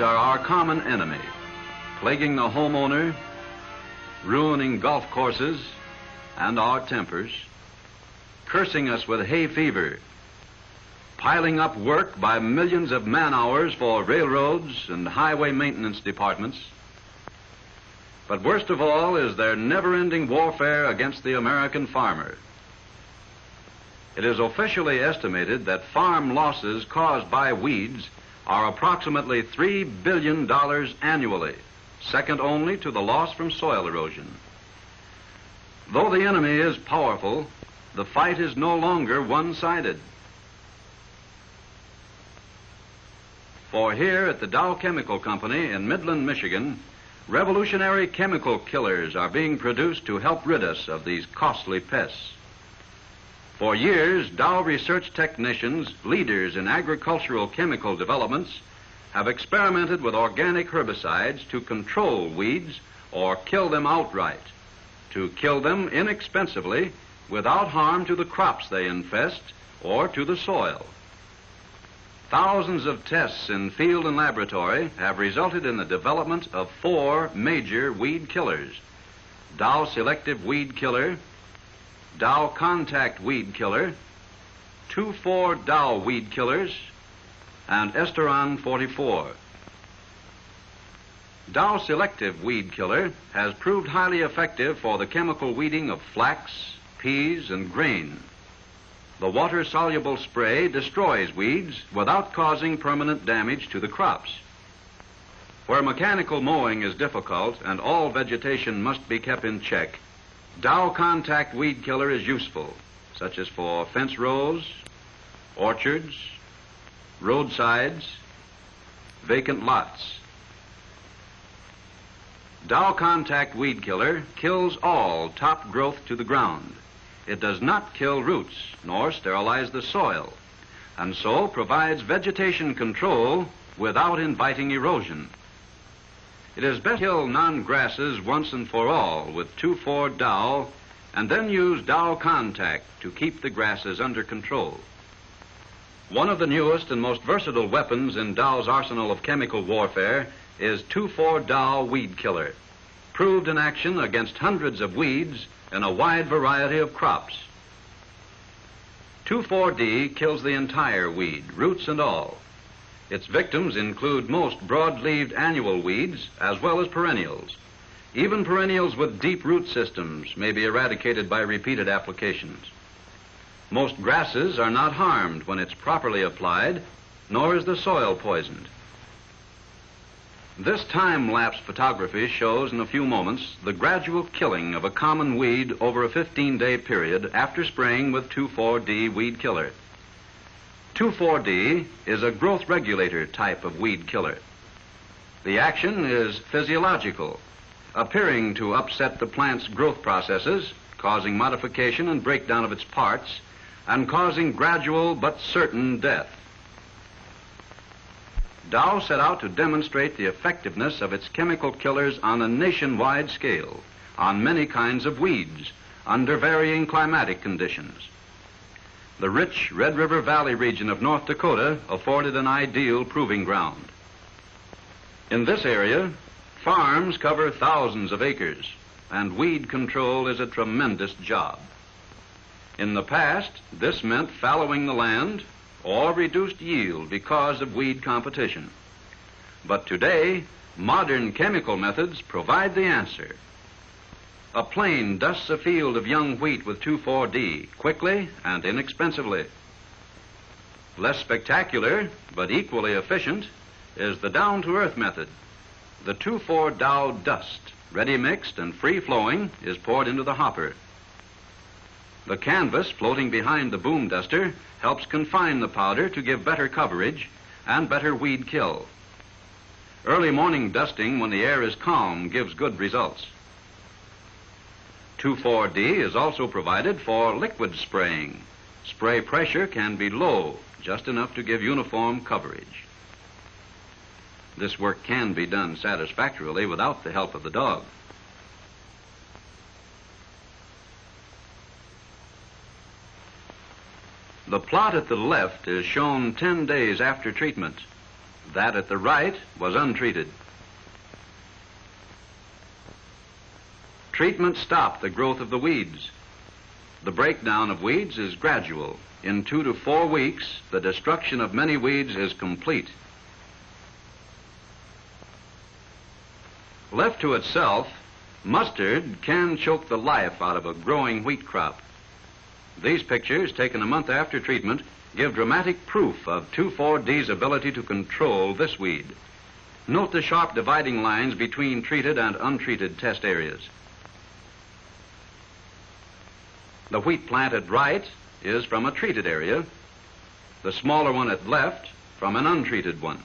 are our common enemy, plaguing the homeowner, ruining golf courses and our tempers, cursing us with hay fever, piling up work by millions of man-hours for railroads and highway maintenance departments. But worst of all is their never-ending warfare against the American farmer. It is officially estimated that farm losses caused by weeds are approximately $3 billion annually, second only to the loss from soil erosion. Though the enemy is powerful, the fight is no longer one-sided. For here at the Dow Chemical Company in Midland, Michigan, revolutionary chemical killers are being produced to help rid us of these costly pests. For years, Dow research technicians, leaders in agricultural chemical developments, have experimented with organic herbicides to control weeds or kill them outright, to kill them inexpensively without harm to the crops they infest or to the soil. Thousands of tests in field and laboratory have resulted in the development of 4 major weed killers: Dow Selective Weed Killer, Dow Contact Weed Killer, 2,4-Dow Weed Killers, and Esteron 44. Dow Selective Weed Killer has proved highly effective for the chemical weeding of flax, peas, and grain. The water-soluble spray destroys weeds without causing permanent damage to the crops. Where mechanical mowing is difficult and all vegetation must be kept in check, Dow Contact Weed Killer is useful, such as for fence rows, orchards, roadsides, vacant lots. Dow Contact Weed Killer kills all top growth to the ground. It does not kill roots nor sterilize the soil, and so provides vegetation control without inviting erosion. It is best to kill non-grasses once and for all with 2,4-Dow and then use Dow Contact to keep the grasses under control. One of the newest and most versatile weapons in Dow's arsenal of chemical warfare is 2,4-Dow Weed Killer, proved in action against hundreds of weeds in a wide variety of crops. 2,4-D kills the entire weed, roots and all. Its victims include most broad-leaved annual weeds as well as perennials. Even perennials with deep root systems may be eradicated by repeated applications. Most grasses are not harmed when it's properly applied, nor is the soil poisoned. This time-lapse photography shows in a few moments the gradual killing of a common weed over a 15-day period after spraying with 2,4-D Weed Killer. 2,4-D is a growth regulator type of weed killer. The action is physiological, appearing to upset the plant's growth processes, causing modification and breakdown of its parts, and causing gradual but certain death. Dow set out to demonstrate the effectiveness of its chemical killers on a nationwide scale, on many kinds of weeds, under varying climatic conditions. The rich Red River Valley region of North Dakota afforded an ideal proving ground. In this area, farms cover thousands of acres, and weed control is a tremendous job. In the past, this meant fallowing the land or reduced yield because of weed competition. But today, modern chemical methods provide the answer. A plane dusts a field of young wheat with 2,4-D quickly and inexpensively. Less spectacular, but equally efficient, is the down-to-earth method. The 2,4-Dow dust, ready mixed and free-flowing, is poured into the hopper. The canvas floating behind the boom duster helps confine the powder to give better coverage and better weed kill. Early morning dusting when the air is calm gives good results. 2,4-D is also provided for liquid spraying. Spray pressure can be low, just enough to give uniform coverage. This work can be done satisfactorily without the help of the dog. The plot at the left is shown 10 days after treatment. That at the right was untreated. Treatment stopped the growth of the weeds. The breakdown of weeds is gradual. In 2 to 4 weeks, the destruction of many weeds is complete. Left to itself, mustard can choke the life out of a growing wheat crop. These pictures, taken a month after treatment, give dramatic proof of 2,4-D's ability to control this weed. Note the sharp dividing lines between treated and untreated test areas. The wheat plant at right is from a treated area, the smaller one at left from an untreated one.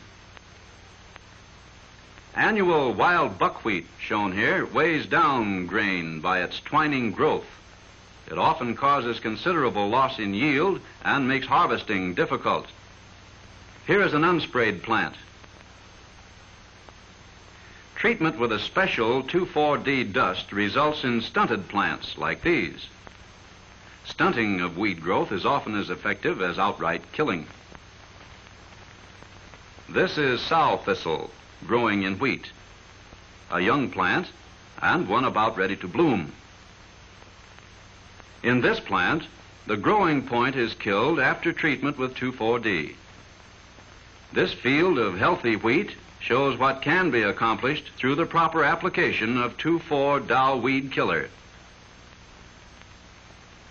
Annual wild buckwheat, shown here, weighs down grain by its twining growth. It often causes considerable loss in yield and makes harvesting difficult. Here is an unsprayed plant. Treatment with a special 2,4-D dust results in stunted plants like these. Stunting of weed growth is often as effective as outright killing. This is sow thistle growing in wheat, a young plant and one about ready to bloom. In this plant, the growing point is killed after treatment with 2,4-D. This field of healthy wheat shows what can be accomplished through the proper application of 2,4-Dow weed killer.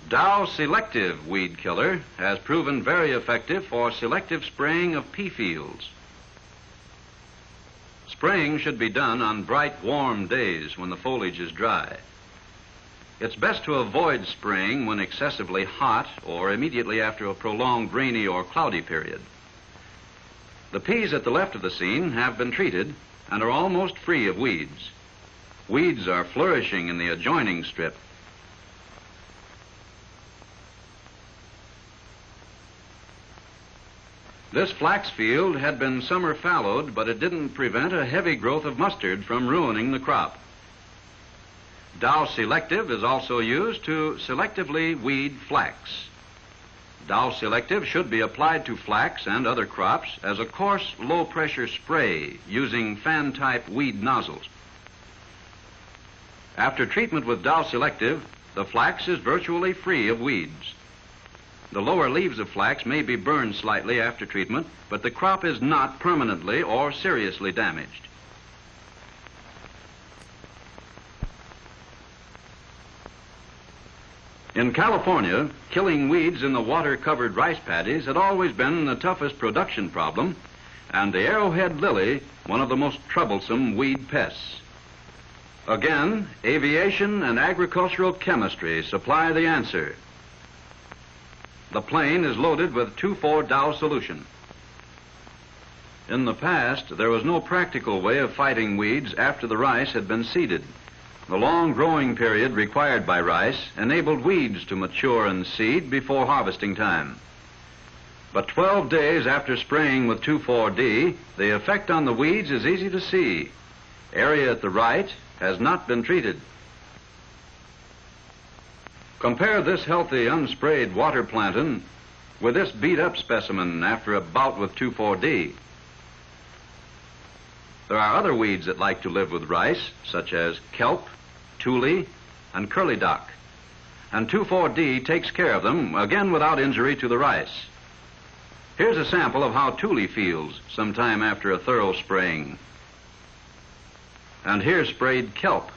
Dow Selective Weed Killer has proven very effective for selective spraying of pea fields. Spraying should be done on bright, warm days when the foliage is dry. It's best to avoid spraying when excessively hot or immediately after a prolonged rainy or cloudy period. The peas at the left of the scene have been treated and are almost free of weeds. Weeds are flourishing in the adjoining strip. This flax field had been summer fallowed, but it didn't prevent a heavy growth of mustard from ruining the crop. Dow Selective is also used to selectively weed flax. Dow Selective should be applied to flax and other crops as a coarse, low-pressure spray using fan-type weed nozzles. After treatment with Dow Selective, the flax is virtually free of weeds. The lower leaves of flax may be burned slightly after treatment, but the crop is not permanently or seriously damaged. In California, killing weeds in the water-covered rice paddies had always been the toughest production problem, and the arrowhead lily one of the most troublesome weed pests. Again, aviation and agricultural chemistry supply the answer. The plane is loaded with 2,4-Dow solution. In the past, there was no practical way of fighting weeds after the rice had been seeded. The long growing period required by rice enabled weeds to mature and seed before harvesting time. But 12 days after spraying with 2,4-D, the effect on the weeds is easy to see. Area at the right has not been treated. Compare this healthy, unsprayed water plantain with this beat-up specimen after a bout with 2,4-D. There are other weeds that like to live with rice, such as kelp, tule, and curlydock, and 2,4-D takes care of them, again without injury to the rice. Here's a sample of how tule feels sometime after a thorough spraying. And here's sprayed kelp.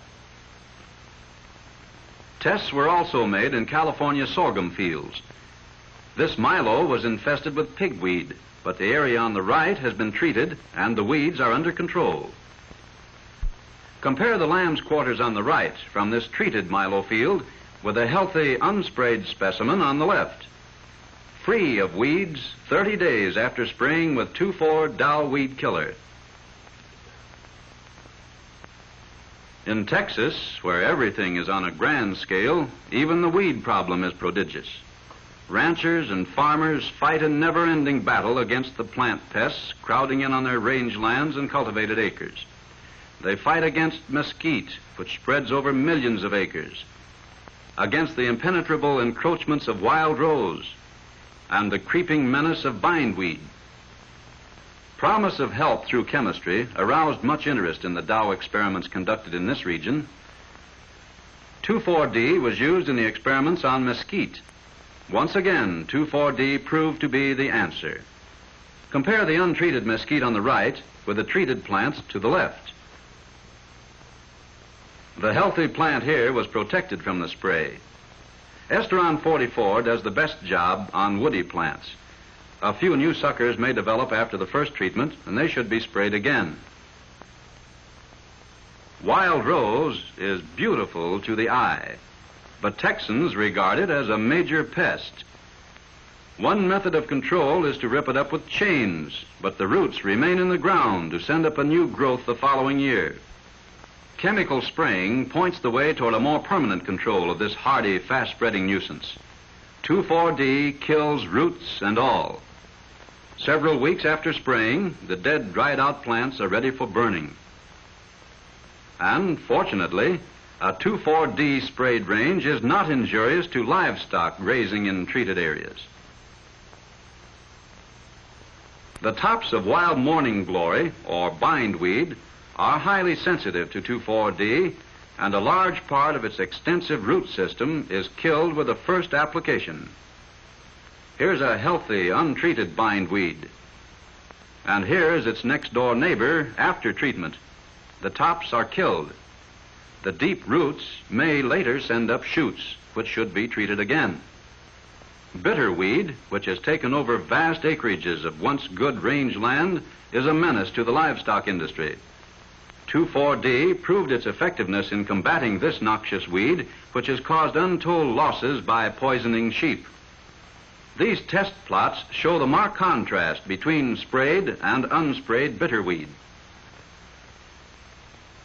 Tests were also made in California sorghum fields. This milo was infested with pigweed, but the area on the right has been treated and the weeds are under control. Compare the lamb's quarters on the right from this treated milo field with a healthy, unsprayed specimen on the left. Free of weeds 30 days after spraying with 2,4-Dow weed killer. In Texas, where everything is on a grand scale, even the weed problem is prodigious. Ranchers and farmers fight a never-ending battle against the plant pests crowding in on their rangelands and cultivated acres. They fight against mesquite, which spreads over millions of acres, against the impenetrable encroachments of wild rose, and the creeping menace of bindweed. Promise of help through chemistry aroused much interest in the Dow experiments conducted in this region. 2,4-D was used in the experiments on mesquite. Once again, 2,4-D proved to be the answer. Compare the untreated mesquite on the right with the treated plants to the left. The healthy plant here was protected from the spray. Esteron 44 does the best job on woody plants. A few new suckers may develop after the first treatment, and they should be sprayed again. Wild rose is beautiful to the eye, but Texans regard it as a major pest. One method of control is to rip it up with chains, but the roots remain in the ground to send up a new growth the following year. Chemical spraying points the way toward a more permanent control of this hardy, fast-spreading nuisance. 2,4-D kills roots and all. Several weeks after spraying, the dead, dried-out plants are ready for burning. And, fortunately, a 2,4-D sprayed range is not injurious to livestock grazing in treated areas. The tops of wild morning glory, or bindweed, are highly sensitive to 2,4-D, and a large part of its extensive root system is killed with the first application. Here's a healthy, untreated bindweed. And here's its next-door neighbor after treatment. The tops are killed. The deep roots may later send up shoots, which should be treated again. Bitterweed, which has taken over vast acreages of once good range land, is a menace to the livestock industry. 2,4-D proved its effectiveness in combating this noxious weed, which has caused untold losses by poisoning sheep. These test plots show the marked contrast between sprayed and unsprayed bitterweed.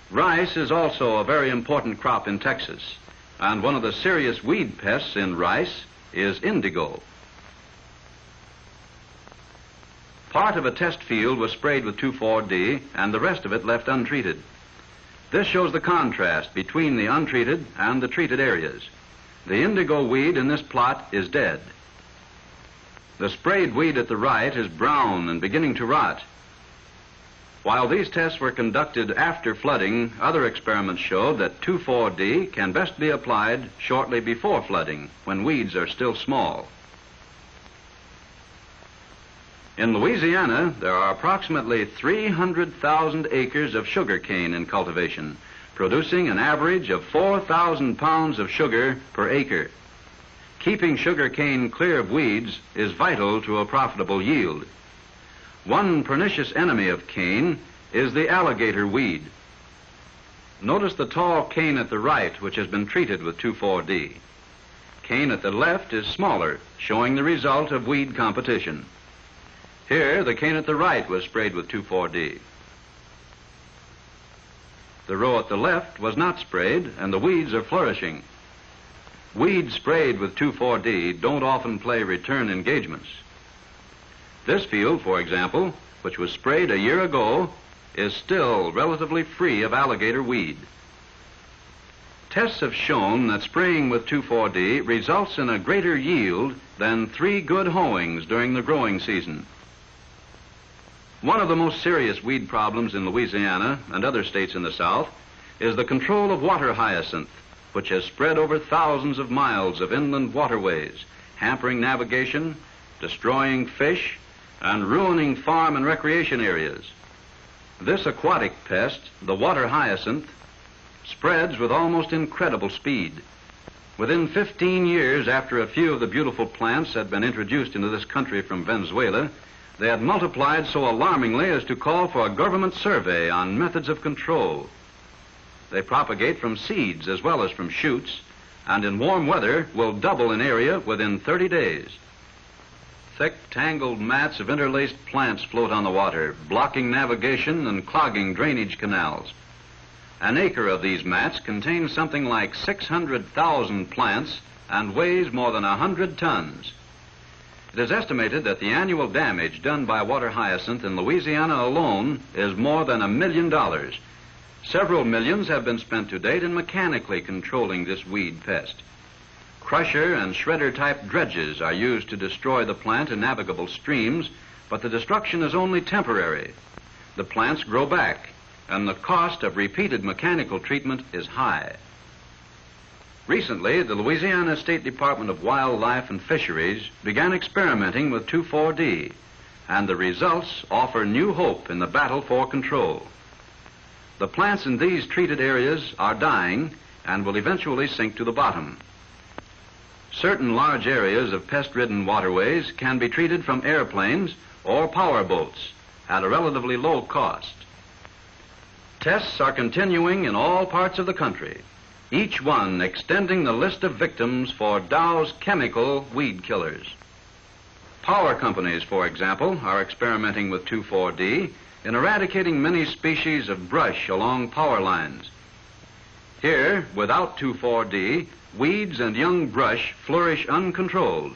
Rice is also a very important crop in Texas, and one of the serious weed pests in rice is indigo. Part of a test field was sprayed with 2,4-D, and the rest of it left untreated. This shows the contrast between the untreated and the treated areas. The indigo weed in this plot is dead. The sprayed weed at the right is brown and beginning to rot. While these tests were conducted after flooding, other experiments showed that 2,4-D can best be applied shortly before flooding, when weeds are still small. In Louisiana, there are approximately 300,000 acres of sugar cane in cultivation, producing an average of 4,000 pounds of sugar per acre. Keeping sugar cane clear of weeds is vital to a profitable yield. One pernicious enemy of cane is the alligator weed. Notice the tall cane at the right, which has been treated with 2,4-D. Cane at the left is smaller, showing the result of weed competition. Here, the cane at the right was sprayed with 2,4-D. The row at the left was not sprayed, and the weeds are flourishing. Weeds sprayed with 2,4-D don't often play return engagements. This field, for example, which was sprayed a year ago, is still relatively free of alligator weed. Tests have shown that spraying with 2,4-D results in a greater yield than 3 good hoeings during the growing season. One of the most serious weed problems in Louisiana and other states in the South is the control of water hyacinth, which has spread over thousands of miles of inland waterways, hampering navigation, destroying fish, and ruining farm and recreation areas. This aquatic pest, the water hyacinth, spreads with almost incredible speed. Within 15 years after a few of the beautiful plants had been introduced into this country from Venezuela, they had multiplied so alarmingly as to call for a government survey on methods of control. They propagate from seeds as well as from shoots, and in warm weather will double in area within 30 days. Thick, tangled mats of interlaced plants float on the water, blocking navigation and clogging drainage canals. An acre of these mats contains something like 600,000 plants and weighs more than 100 tons. It is estimated that the annual damage done by water hyacinth in Louisiana alone is more than $1 million. Several millions have been spent to date in mechanically controlling this weed pest. Crusher and shredder-type dredges are used to destroy the plant in navigable streams, but the destruction is only temporary. The plants grow back, and the cost of repeated mechanical treatment is high. Recently, the Louisiana State Department of Wildlife and Fisheries began experimenting with 2,4-D, and the results offer new hope in the battle for control. The plants in these treated areas are dying and will eventually sink to the bottom. Certain large areas of pest-ridden waterways can be treated from airplanes or power boats at a relatively low cost. Tests are continuing in all parts of the country, each one extending the list of victims for Dow's chemical weed killers. Power companies, for example, are experimenting with 2,4-D in eradicating many species of brush along power lines. Here, without 2,4-D, weeds and young brush flourish uncontrolled.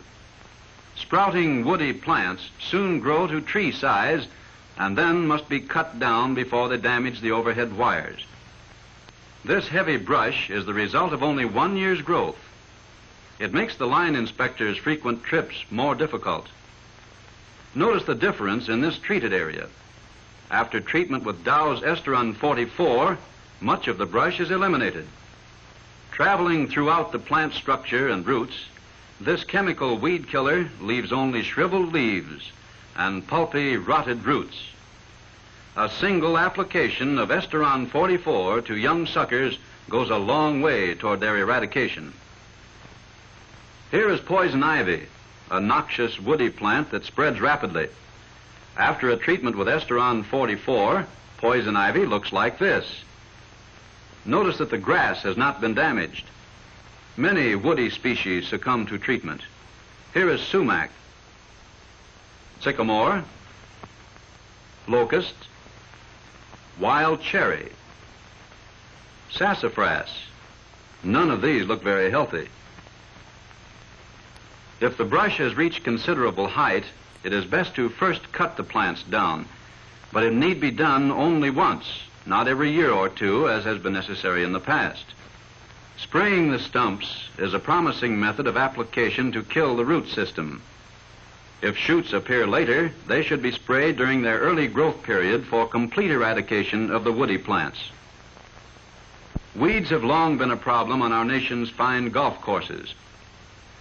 Sprouting woody plants soon grow to tree size and then must be cut down before they damage the overhead wires. This heavy brush is the result of only 1 year's growth. It makes the line inspector's frequent trips more difficult. Notice the difference in this treated area. After treatment with Dow's Esteron 44, much of the brush is eliminated. Traveling throughout the plant structure and roots, this chemical weed killer leaves only shriveled leaves and pulpy, rotted roots. A single application of Esteron 44 to young suckers goes a long way toward their eradication. Here is poison ivy, a noxious woody plant that spreads rapidly. After a treatment with Esteron 44, poison ivy looks like this. Notice that the grass has not been damaged. Many woody species succumb to treatment. Here is sumac, sycamore, locust, wild cherry, sassafras. None of these look very healthy. If the brush has reached considerable height, it is best to first cut the plants down, but it need be done only once, not every year or two, as has been necessary in the past. Spraying the stumps is a promising method of application to kill the root system. If shoots appear later, they should be sprayed during their early growth period for complete eradication of the woody plants. Weeds have long been a problem on our nation's fine golf courses.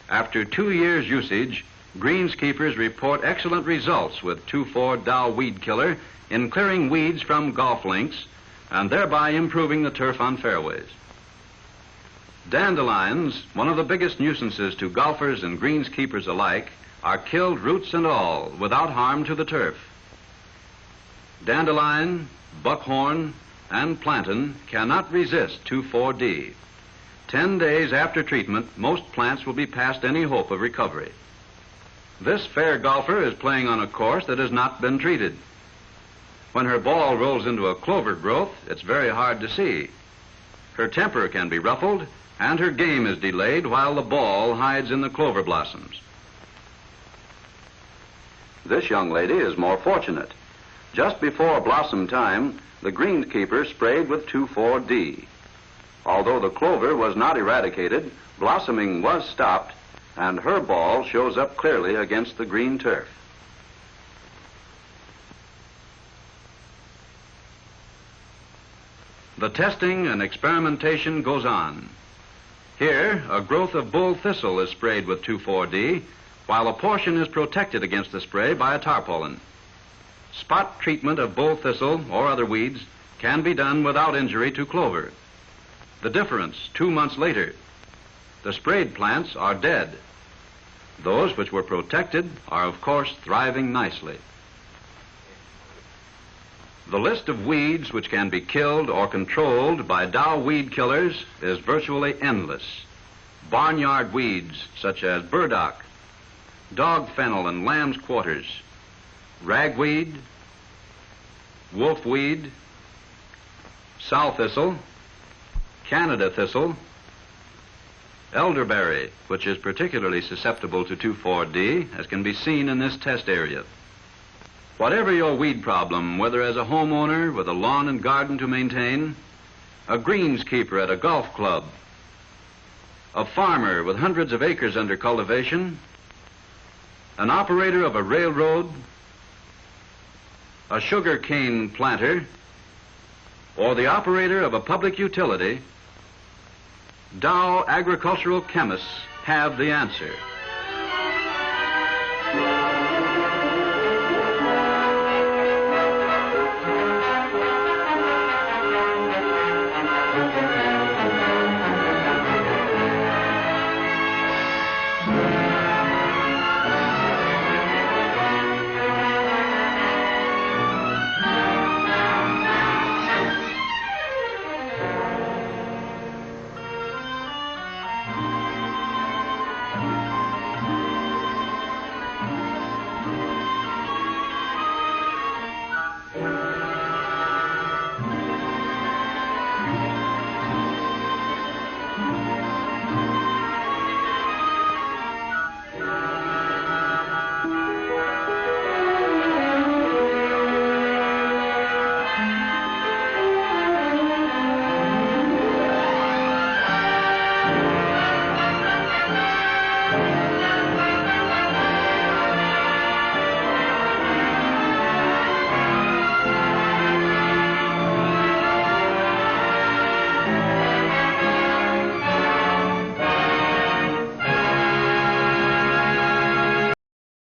After 2 years' usage, greenskeepers report excellent results with 2,4-Dow weed killer in clearing weeds from golf links and thereby improving the turf on fairways. Dandelions, one of the biggest nuisances to golfers and greenskeepers alike, are killed roots and all without harm to the turf. Dandelion, buckhorn, and plantain cannot resist 2,4-D. 10 days after treatment, most plants will be past any hope of recovery. This fair golfer is playing on a course that has not been treated. When her ball rolls into a clover growth, it's very hard to see. Her temper can be ruffled, and her game is delayed while the ball hides in the clover blossoms. This young lady is more fortunate. Just before blossom time, the greenskeeper sprayed with 2,4-D. Although the clover was not eradicated, blossoming was stopped, and her ball shows up clearly against the green turf. The testing and experimentation goes on. Here, a growth of bull thistle is sprayed with 2,4-D, while a portion is protected against the spray by a tarpaulin. Spot treatment of bull thistle or other weeds can be done without injury to clover. The difference, 2 months later, the sprayed plants are dead. Those which were protected are, of course, thriving nicely. The list of weeds which can be killed or controlled by Dow weed killers is virtually endless. Barnyard weeds such as burdock, dog fennel and lamb's quarters, ragweed, wolfweed, sow thistle, Canada thistle, elderberry, which is particularly susceptible to 2,4-D, as can be seen in this test area. Whatever your weed problem, whether as a homeowner with a lawn and garden to maintain, a greenskeeper at a golf club, a farmer with hundreds of acres under cultivation, an operator of a railroad, a sugar cane planter, or the operator of a public utility, Dow agricultural chemists have the answer.